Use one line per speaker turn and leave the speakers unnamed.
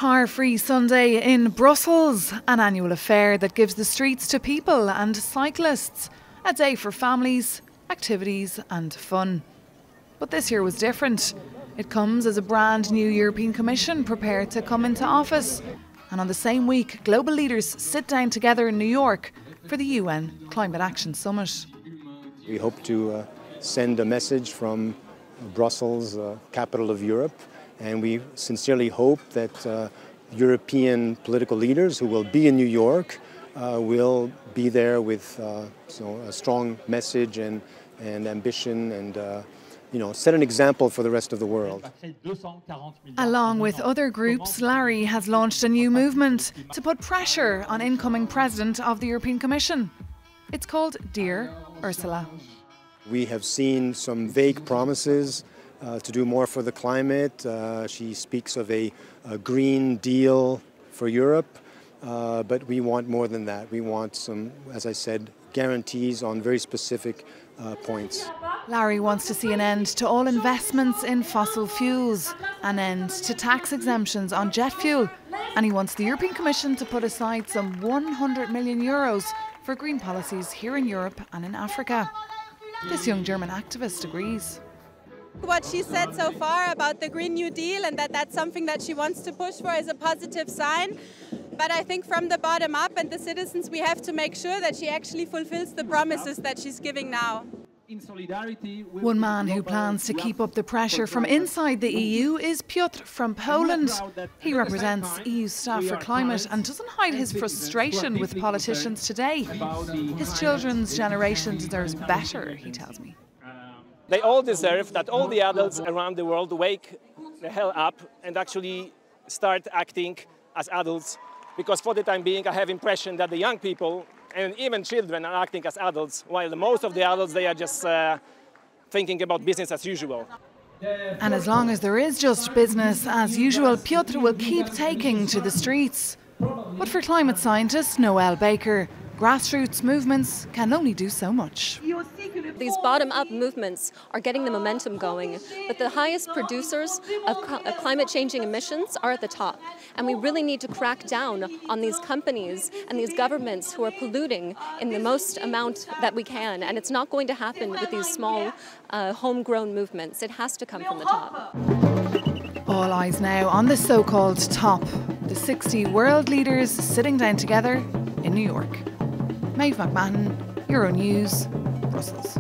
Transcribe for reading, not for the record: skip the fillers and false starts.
Car-free Sunday in Brussels, an annual affair that gives the streets to people and cyclists. A day for families, activities and fun. But this year was different. It comes as a brand new European Commission prepared to come into office. And on the same week, global leaders sit down together in New York for the UN Climate Action Summit.
We hope to send a message from Brussels, capital of Europe, and we sincerely hope that European political leaders who will be in New York will be there with a strong message and ambition and set an example for the rest of the world.
Along with other groups, Larry has launched a new movement to put pressure on incoming President of the European Commission. It's called Dear Ursula.
We have seen some vague promises to do more for the climate. She speaks of a Green Deal for Europe, but we want more than that. We want some, as I said, guarantees on very specific points.
Larry wants to see an end to all investments in fossil fuels, an end to tax exemptions on jet fuel, and he wants the European Commission to put aside some 100 million euros for green policies here in Europe and in Africa. This young German activist agrees.
What she said so far about the Green New Deal and that's something that she wants to push for is a positive sign. But I think from the bottom up and the citizens, we have to make sure that she actually fulfills the promises that she's giving now.
One man who plans to keep up the pressure from inside the EU is Piotr from Poland. He represents EU Staff for Climate and doesn't hide his frustration with politicians today. His children's generation deserves better, he tells me.
They all deserve that all the adults around the world wake the hell up and actually start acting as adults, because for the time being I have the impression that the young people and even children are acting as adults, while most of the adults, they are just thinking about business as usual.
And as long as there is just business as usual, Piotr will keep taking to the streets. But for climate scientist Noelle Baker, grassroots movements can only do so much.
These bottom-up movements are getting the momentum going, but the highest producers of climate-changing emissions are at the top. And we really need to crack down on these companies and these governments who are polluting in the most amount that we can. And it's not going to happen with these small, homegrown movements. It has to come from the top.
All eyes now on the so-called top, the 60 world leaders sitting down together in New York. Maeve McMahon, Euronews, Brussels.